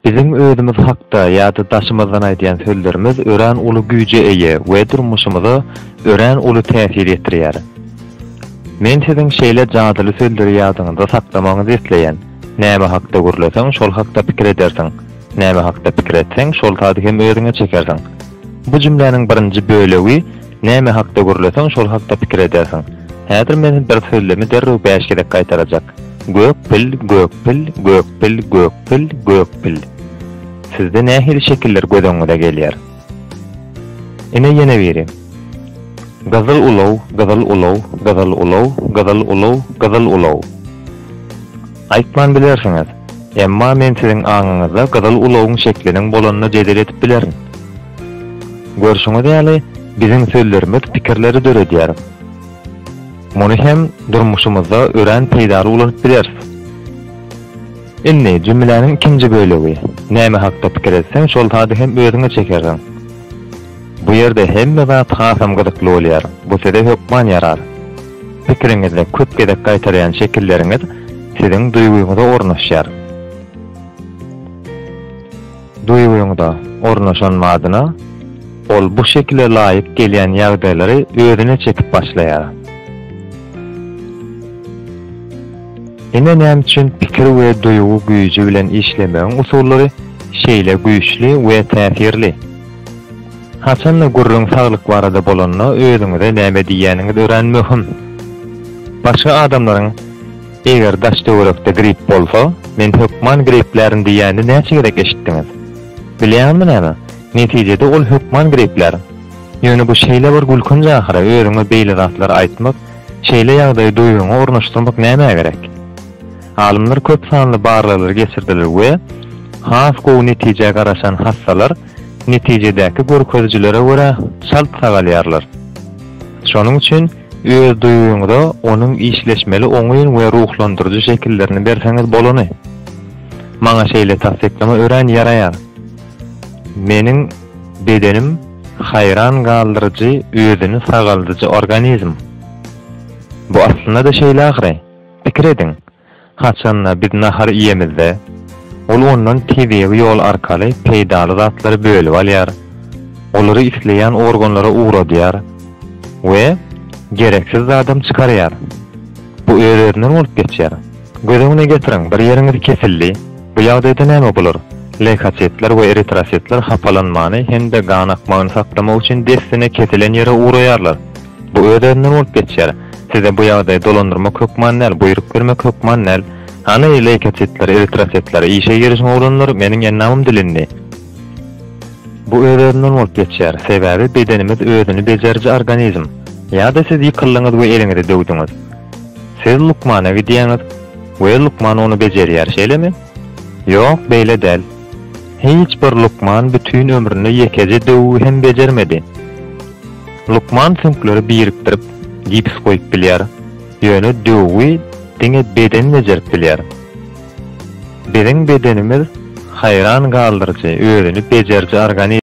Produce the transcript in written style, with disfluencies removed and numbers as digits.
Bizim özümüz hakda ýa-da daşymyzdan aýdýan sözlerimiz ören uly güýje eýe we durmuşymyza ören uly täsir etdirýär. Men siziň şeýle jadyly sözleri ýadyňyzda saklamagyňyzy isleýän. Näme hakda gurulasaň şol hakda pikir edersiň. Näme hakda pikir etseň şol taýdy hem özüňe çekersiň. Bu jümleniň birinji bölegi näme hakda gurulasaň şol hakda pikir edersiň. Häzir men bir sözlemi derrew bäşgede gaýtarajak. Gökpil, gökpil, gökpil, gökpil, gökpil. Sizde nähili şekiller gödöňüňe gelýär. Ine ýene biri. Gazyl ulaw, gazyl ulaw, gazyl ulaw, gazyl ulaw, gazyl ulaw. Aýtman bilersiňiz. Emma men siziň aňyňyzda gazyl ulawyň şekliniň bolanyny jedel etip bilerin. Görşüňiz ýaly biziň sözlerimiz pikirleri döredýär. Muny hem durmuşymyzda ören peýdary ulanyp bilersiz. Inni jümleniň ikinji bölegi. Näme hakda pikir etseň şol taýdy hem özüňe çekersiň. Bu ýerde hemme zat hasam gyzykly bolýar. Bu sede hökman ýarar. Pikiriňizde köp gedek gaýtarýan şekilleriňiz siziň duýguňyza ornaşýar. Duýguňyzda ornaşan madyna ol bu şekilde laýyk gelýän ýagdaýlary özüne çekip başlaýar. Ine näme üçin pikir we duýgu güýji bilen işlemeň usullary şeýle güýçli we täsirli. Haçanla gurrun saglyk barada bolanyna özüňize näme diýäniňiz ören möhüm. Başga adamlaryň eger daşdöwrekde grip bolsa, men hökman griplerini diýäni näçe gerek eşitdiňiz? Bilýärmi näme? Netijede ol hökman gripler. Ýöne bu şeýle bir gülkünje ahira özüňe beýle zatlar aýtmak, şeýle ýagdaý duýguňy ornaşdyrmak näme gerek? Alimler köp sanly barlyklar geçirdiler we has gowy netije garaşan hassalar netijedäki görkezjilere görä şalt sagalýarlar. Şonuň üçin öz duýguňyzda onuň işleşmeli oňuň we ruhlandyrjy şekillerini berseňiz bolany. Maňa şeýle tasdiklama ören ýaraýar. Meniň bedenim haýran galdyrjy, özüni sagaldyjy organizm. Bu aslynda da şeýle ahire. Pikir ediň. Haçanla biz nahar ýemizde, ol ondan tebiýi ýol arkaly peýdaly zatlary bölüp alýar. Olary isleýän organlara uğradýar we gereksiz adam çykarýar. Bu öýlerinden bolup geçýär. Gözeňine getiriň, bir ýeriňiz kesildi. Bu ýagdaýda näme bolar? Leukoçitler we eritrositler hapalanmany hem-de gan akmagyny saklamak üçin destine kesilen ýere uğraýarlar. Bu öýlerinden bolup geçýär. Size bu ýagdaý dolandyrmak hökman näl, buyruk bermek hökman näl. Ana leukoçitler, eritrositler işe girişme olanlar meniň ýannamym dilindi. Bu öýlerinden bolup geçýär. Sebäbi bedenimiz özüni bejerji organizm. Ýa-da siz ýykyldyňyz we eliňizde döwdüňiz. Siz lukmana gidiýäňiz we lukman onu bejerýär şeýlemi? Ýok, beýle däl. Hiç bir lukman bütün ömrüni ýekeje döwü hem bejermedi. Lukman sünkleri birikdirip gips koyup bilýär. Ýöne döwü diňe beden bejerip bilýär. Biziň bedenimiz haýran galdyrjy, özüni bejerji organizm.